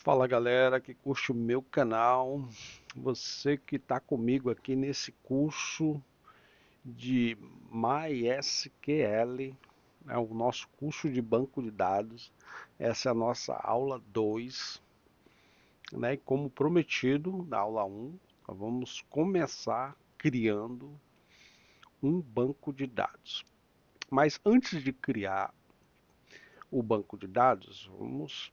Fala galera que curte o meu canal, você que está comigo aqui nesse curso de MySQL, é o nosso curso de banco de dados. Essa é a nossa aula 2, né? E como prometido na aula 1, nós vamos começar criando um banco de dados. Mas antes de criar o banco de dados, vamos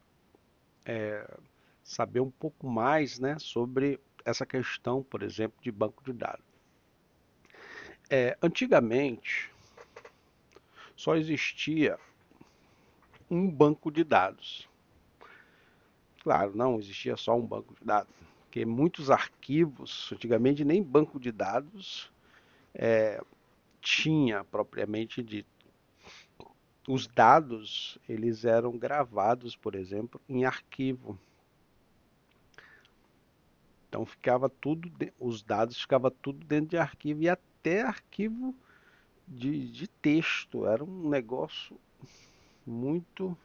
saber um pouco mais, né, sobre essa questão, por exemplo, de banco de dados. Antigamente, só existia um banco de dados. Claro, não existia só um banco de dados, porque muitos arquivos, antigamente nem banco de dados tinha propriamente dito. Os dados, eles eram gravados, por exemplo, em arquivo. Então ficava tudo, os dados ficavam tudo dentro de arquivo e até arquivo de texto. Era um negócio muito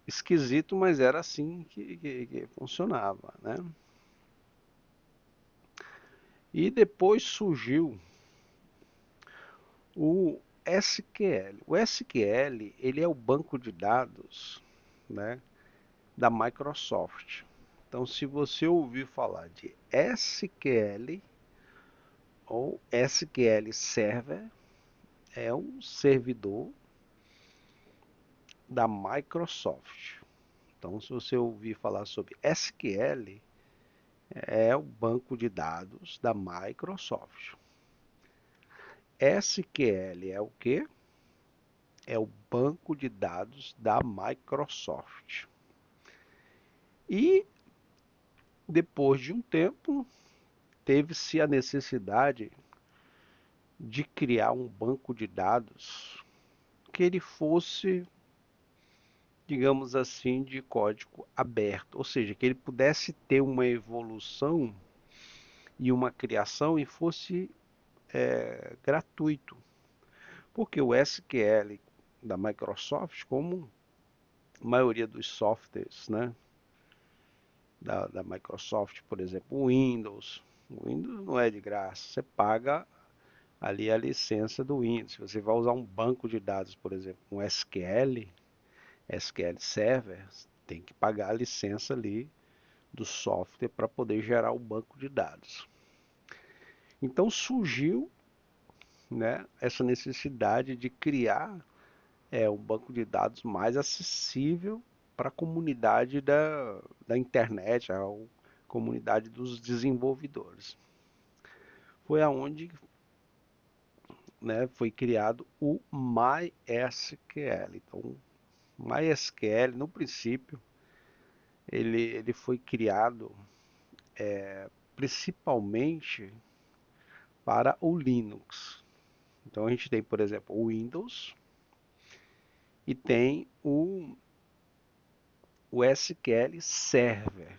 esquisito, mas era assim que funcionava, né? E depois surgiu o SQL. O SQL, ele é o banco de dados, né, da Microsoft. Então, se você ouvir falar de SQL ou SQL Server, é um servidor da Microsoft. Então, se você ouvir falar sobre SQL, é o banco de dados da Microsoft. SQL é o que? É o banco de dados da Microsoft. E depois de um tempo, teve-se a necessidade de criar um banco de dados que ele fosse, digamos assim, de código aberto, ou seja, que ele pudesse ter uma evolução e uma criação e fosse gratuito. Porque o SQL da Microsoft, como a maioria dos softwares, né, da Microsoft, por exemplo, o Windows não é de graça, você paga ali a licença do Windows. Se você vai usar um banco de dados, por exemplo, um SQL Server, tem que pagar a licença ali do software para poder gerar o banco de dados. Então surgiu, né, essa necessidade de criar um banco de dados mais acessível para a comunidade da internet, a comunidade dos desenvolvedores. Foi aonde, né, foi criado o MySQL. Então, MySQL, no princípio, ele foi criado principalmente para o Linux. Então, a gente tem, por exemplo, o Windows e tem o SQL Server,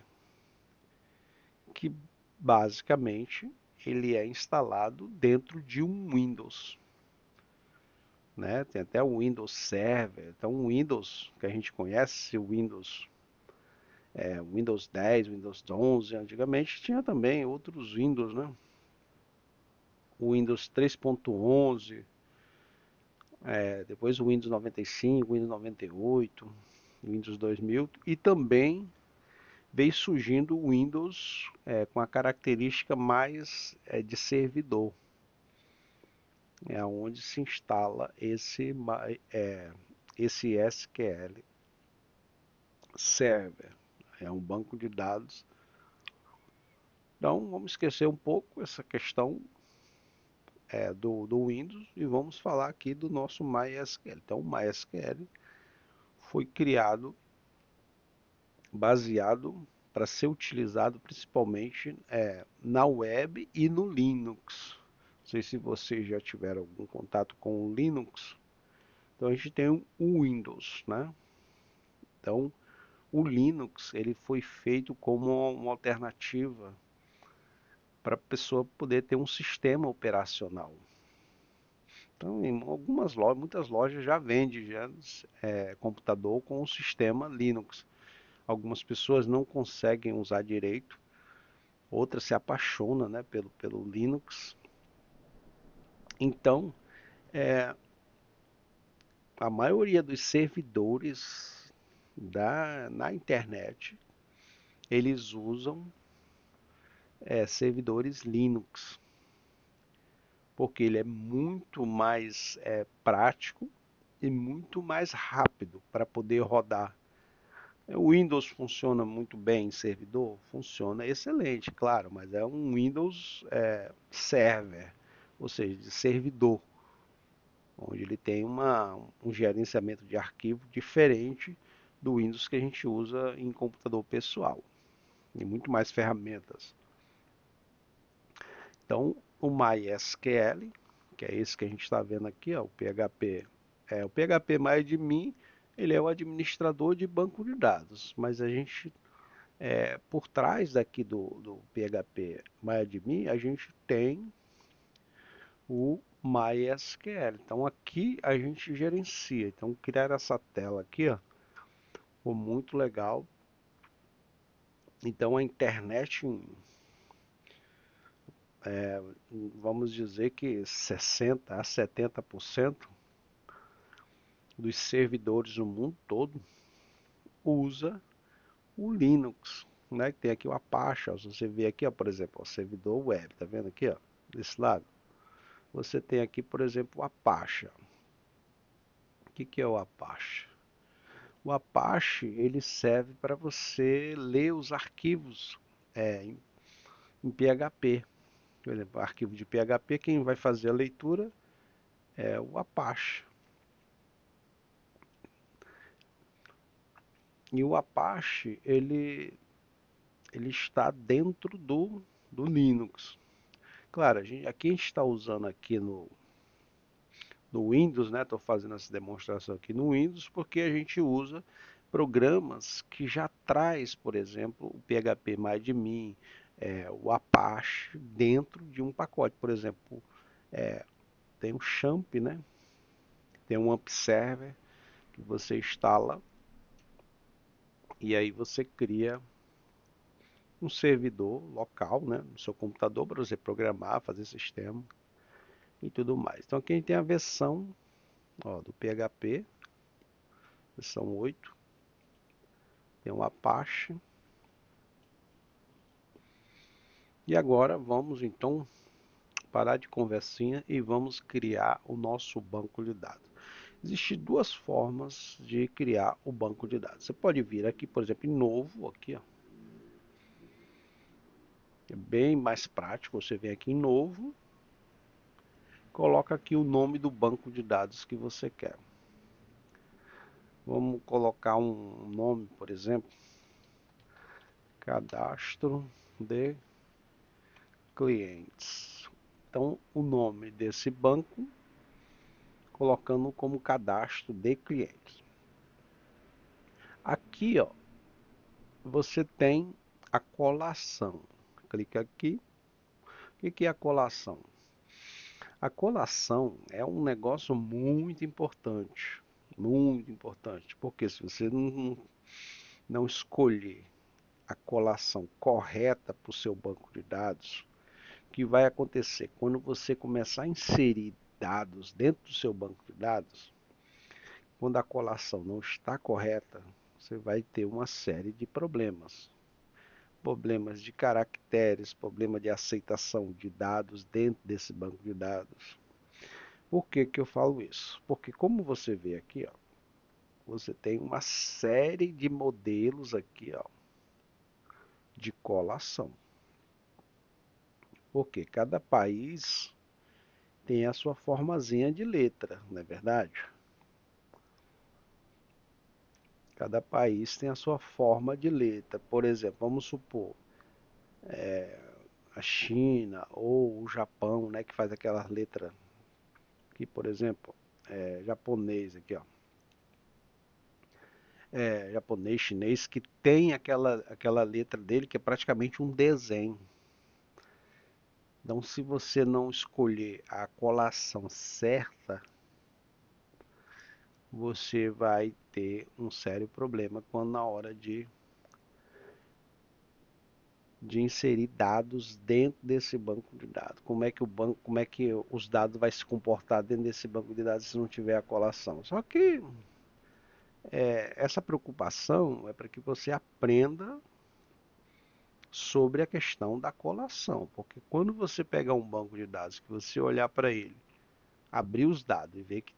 que basicamente ele é instalado dentro de um Windows, né? Tem até o Windows Server, então o Windows que a gente conhece, o Windows 10, Windows 11, antigamente tinha também outros Windows, né? O Windows 3.11, depois o Windows 95, Windows 98, Windows 2000 e também veio surgindo o Windows com a característica mais de servidor, é onde se instala esse SQL Server, é um banco de dados. Então vamos esquecer um pouco essa questão do Windows e vamos falar aqui do nosso MySQL. Então o MySQL foi criado baseado para ser utilizado principalmente na web e no Linux. Não sei se vocês já tiveram algum contato com o Linux. Então a gente tem o Windows, né? Então o Linux ele foi feito como uma alternativa para a pessoa poder ter um sistema operacional. Então, em algumas lojas, muitas lojas já vendem já, computador com o sistema Linux. Algumas pessoas não conseguem usar direito, outras se apaixonam, né, pelo Linux. Então, a maioria dos servidores na internet, eles usam servidores Linux, porque ele é muito mais prático e muito mais rápido para poder rodar. O Windows funciona muito bem em servidor? Funciona excelente, claro, mas é um Windows Server, ou seja, de servidor, onde ele tem um gerenciamento de arquivo diferente do Windows que a gente usa em computador pessoal, e muito mais ferramentas. Então, o MySQL, que é esse que a gente está vendo aqui, ó, o PHP-MyAdmin, ele é o administrador de banco de dados, mas a gente, por trás daqui do PHP-MyAdmin, a gente tem o MySQL. Então, aqui a gente gerencia. Então, criar essa tela aqui, ó, ficou muito legal. Então, a internet, vamos dizer que 60 a 70% dos servidores no mundo todo usa o Linux, né? Tem aqui o Apache, ó. Se você vê aqui, ó, por exemplo, o servidor web, tá vendo aqui, ó, desse lado? Você tem aqui, por exemplo, o Apache. Ó. O que é o Apache? O Apache, ele serve para você ler os arquivos em PHP. Por exemplo, arquivo de PHP, quem vai fazer a leitura é o Apache. E o Apache, ele está dentro do Linux. Claro, aqui a gente está usando aqui no Windows, né? Estou fazendo essa demonstração aqui no Windows porque a gente usa programas que já traz, por exemplo, o PHP-MyAdmin, o Apache dentro de um pacote. Por exemplo, tem o Champ, né? Tem um AMP Server que você instala e aí você cria um servidor local, né, no seu computador para você programar, fazer sistema e tudo mais. Então aqui a gente tem a versão, ó, do PHP, versão 8, tem um Apache. E agora vamos então parar de conversinha e vamos criar o nosso banco de dados. Existem duas formas de criar o banco de dados. Você pode vir aqui, por exemplo, em novo, aqui, ó. É bem mais prático, você vem aqui em novo, coloca aqui o nome do banco de dados que você quer. Vamos colocar um nome, por exemplo, cadastro de clientes. Então, o nome desse banco, colocando como cadastro de clientes. Aqui, ó, você tem a colação. Clica aqui. O que é a colação? A colação é um negócio muito importante, porque se você não escolher a colação correta para o seu banco de dados, o que vai acontecer? Quando você começar a inserir dados dentro do seu banco de dados, quando a colação não está correta, você vai ter uma série de problemas. Problemas de caracteres, problema de aceitação de dados dentro desse banco de dados. Por que que eu falo isso? Porque como você vê aqui, ó, você tem uma série de modelos aqui, ó, de colação. Porque cada país tem a sua formazinha de letra, não é verdade? Cada país tem a sua forma de letra. Por exemplo, vamos supor, a China ou o Japão, né, que faz aquela letra aqui, por exemplo, japonês aqui, ó. Japonês, chinês, que tem aquela letra dele que é praticamente um desenho. Então, se você não escolher a colação certa, você vai ter um sério problema quando na hora de inserir dados dentro desse banco de dados. Como é que os dados vai se comportar dentro desse banco de dados se não tiver a colação? Só que essa preocupação é para que você aprenda sobre a questão da colação, porque quando você pegar um banco de dados que você olhar para ele, abrir os dados e ver que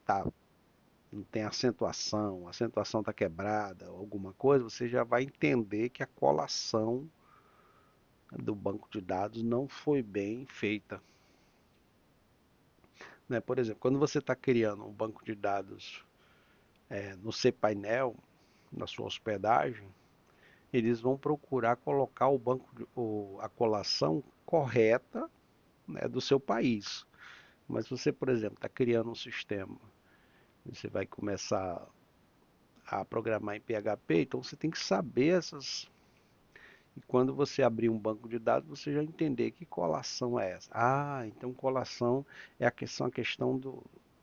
não tem acentuação, a acentuação está quebrada, alguma coisa, você já vai entender que a colação do banco de dados não foi bem feita. Né? Por exemplo, quando você está criando um banco de dados no cPainel, na sua hospedagem, eles vão procurar colocar a colação correta, né, do seu país. Mas se você, por exemplo, está criando um sistema, você vai começar a programar em PHP, então você tem que saber essas. E quando você abrir um banco de dados, você já entender que colação é essa. Ah, então colação é a questão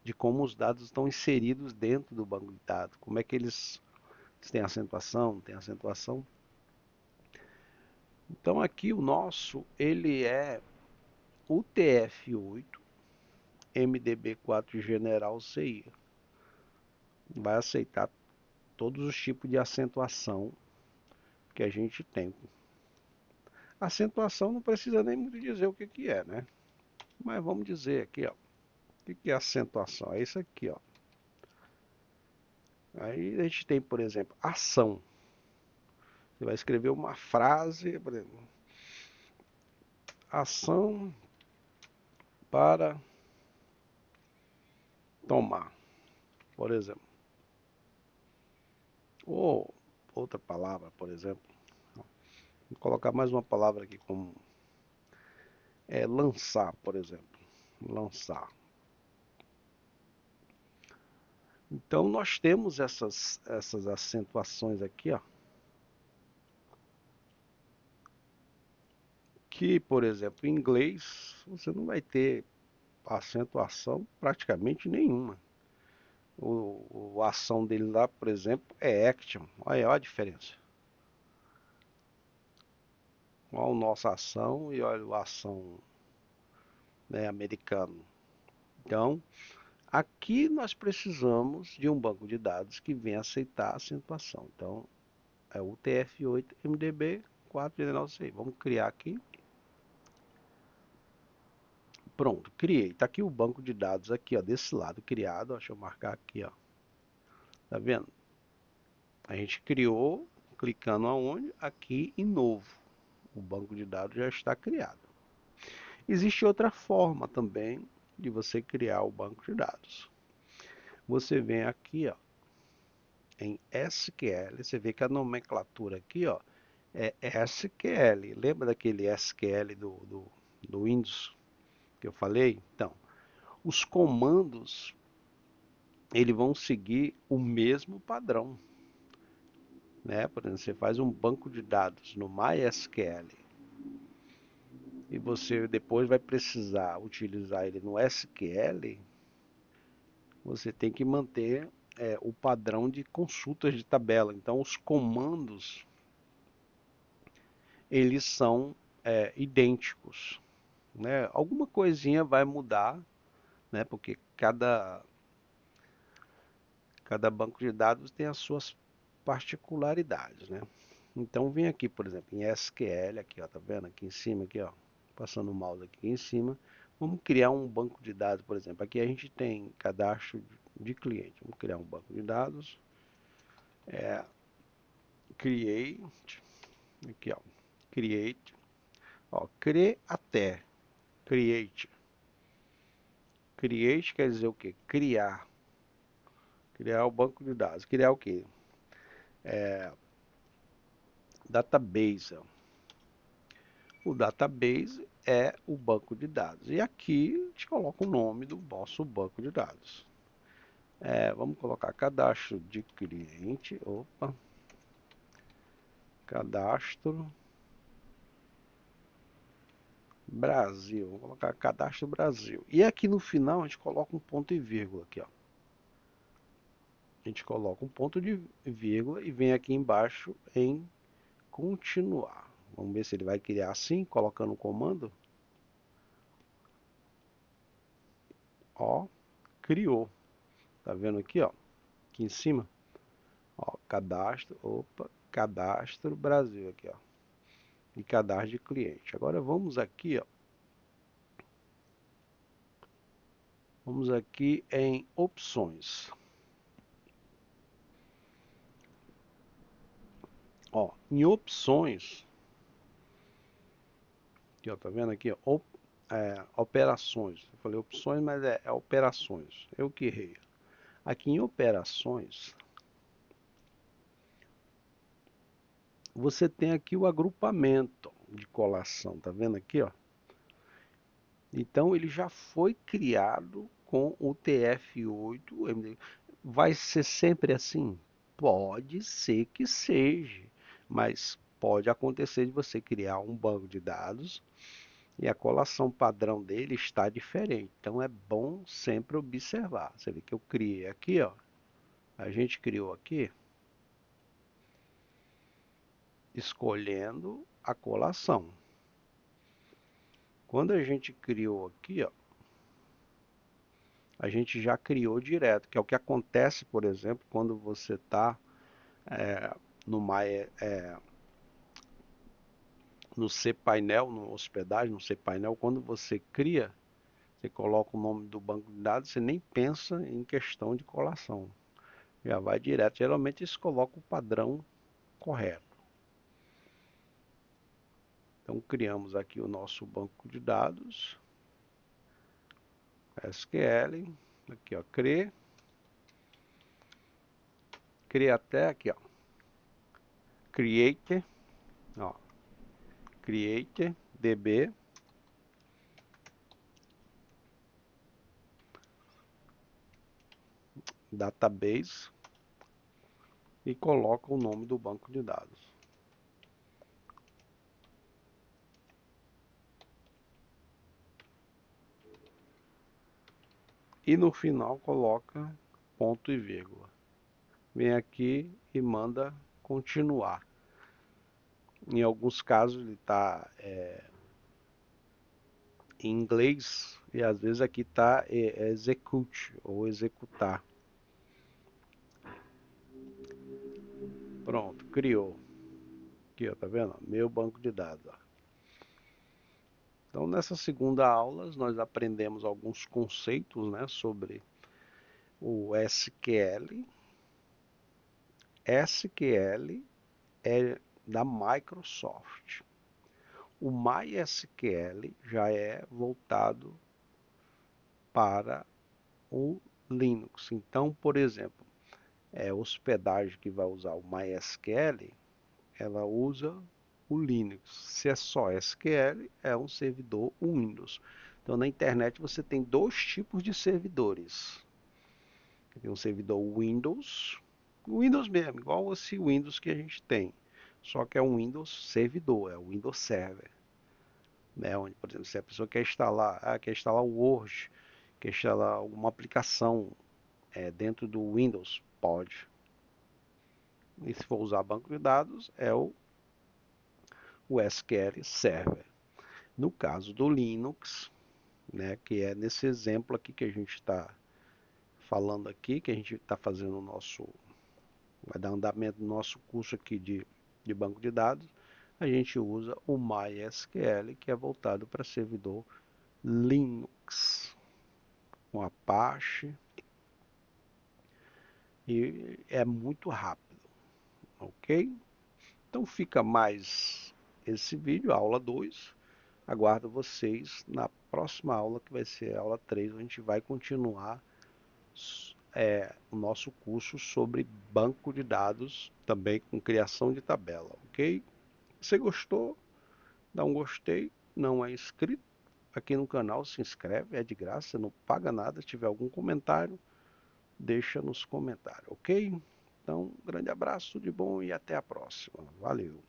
de como os dados estão inseridos dentro do banco de dados. Como é que eles têm acentuação, não tem acentuação. Então aqui o nosso, ele é UTF-8 MDB4 General CI. Vai aceitar todos os tipos de acentuação que a gente tem. Acentuação não precisa nem muito dizer o que é, né? Mas vamos dizer aqui, ó. O que é acentuação? É isso aqui, ó. Aí a gente tem, por exemplo, ação. Você vai escrever uma frase, por exemplo, ação para tomar, por exemplo. Ou outra palavra, por exemplo. Vou colocar mais uma palavra aqui como lançar, por exemplo. Lançar. Então nós temos essas acentuações aqui, ó. Que, por exemplo, em inglês você não vai ter acentuação praticamente nenhuma. A ação dele lá, por exemplo, é action. Olha a diferença. Olha a nossa ação e olha a ação, né, americano. Então, aqui nós precisamos de um banco de dados que venha aceitar a acentuação. Então, é o TF8 MDB 419. Vamos criar aqui. Pronto, criei. Está aqui o banco de dados aqui, ó, desse lado criado. Deixa eu marcar aqui, ó. Tá vendo? A gente criou, clicando aonde? Aqui em novo. O banco de dados já está criado. Existe outra forma também de você criar o banco de dados. Você vem aqui, ó, em SQL, você vê que a nomenclatura aqui, ó, é SQL. Lembra daquele SQL do Windows que eu falei? Então, os comandos eles vão seguir o mesmo padrão, né? Por exemplo, você faz um banco de dados no MySQL e você depois vai precisar utilizar ele no SQL, você tem que manter o padrão de consultas de tabela. Então, os comandos eles são idênticos, né? Alguma coisinha vai mudar, né? Porque cada banco de dados tem as suas particularidades, né? Então vem aqui, por exemplo, em SQL, aqui, ó, tá vendo? Aqui em cima, aqui, ó, passando o mouse aqui em cima. Vamos criar um banco de dados, por exemplo. Aqui a gente tem cadastro de cliente. Vamos criar um banco de dados. Create, aqui, ó, create, ó, create, create. Create quer dizer o quê? Criar. Criar o banco de dados. Criar o quê? Database. O database é o banco de dados. E aqui a gente coloca o nome do nosso banco de dados. Vamos colocar cadastro de cliente. Opa. Cadastro Brasil, vou colocar cadastro Brasil. E aqui no final a gente coloca um ponto e vírgula aqui, ó. A gente coloca um ponto de vírgula e vem aqui embaixo em continuar. Vamos ver se ele vai criar assim, colocando o comando. Ó, criou. Tá vendo aqui, ó? Aqui em cima. Ó, cadastro, opa, cadastro Brasil aqui, ó. E cadastro de cliente. Agora vamos aqui, ó. Vamos aqui em opções. Ó, em opções, aqui, ó, tá vendo aqui, ó, operações. Eu falei opções, mas é operações. Eu que errei. Aqui em operações, você tem aqui o agrupamento de colação, tá vendo aqui, ó? Então ele já foi criado com o TF8. Vai ser sempre assim? Pode ser que seja, mas pode acontecer de você criar um banco de dados e a colação padrão dele está diferente. Então é bom sempre observar. Você vê que eu criei aqui, ó. A gente criou aqui escolhendo a colação. Quando a gente criou aqui, ó, a gente já criou direto, que é o que acontece, por exemplo, quando você está no no cPainel, no hospedagem, no cPainel, quando você cria, você coloca o nome do banco de dados, você nem pensa em questão de colação. Já vai direto. Geralmente eles colocam o padrão correto. Então criamos aqui o nosso banco de dados, SQL, aqui ó, cria até aqui ó, create, ó, create db database e coloca o nome do banco de dados. E no final coloca ponto e vírgula. Vem aqui e manda continuar. Em alguns casos ele está em inglês e às vezes aqui está execute ou executar. Pronto, criou. Aqui, ó, tá vendo? Meu banco de dados. Ó. Então, nessa segunda aula, nós aprendemos alguns conceitos, né, sobre o SQL. SQL é da Microsoft. O MySQL já é voltado para o Linux. Então, por exemplo, hospedagem que vai usar o MySQL, ela usa o Linux. Se é só SQL, é um servidor Windows. Então, na internet você tem dois tipos de servidores. Tem um servidor Windows, Windows mesmo, igual esse Windows que a gente tem. Só que é um Windows servidor, é o Windows Server. Né? Onde, por exemplo, se a pessoa quer instalar o Word, quer instalar alguma aplicação dentro do Windows, pode. E se for usar banco de dados, é o SQL Server. No caso do Linux, né, que é nesse exemplo aqui que a gente está falando aqui, que a gente está fazendo o nosso, vai dar andamento no nosso curso aqui de banco de dados, a gente usa o MySQL, que é voltado para servidor Linux, com Apache, e é muito rápido, ok? Então fica mais esse vídeo, aula 2. Aguardo vocês na próxima aula, que vai ser a aula 3, onde a gente vai continuar o nosso curso sobre banco de dados, também com criação de tabela, ok? Se você gostou, dá um gostei, não é inscrito aqui no canal, se inscreve, é de graça, não paga nada. Se tiver algum comentário, deixa nos comentários, ok? Então, um grande abraço, tudo de bom e até a próxima. Valeu!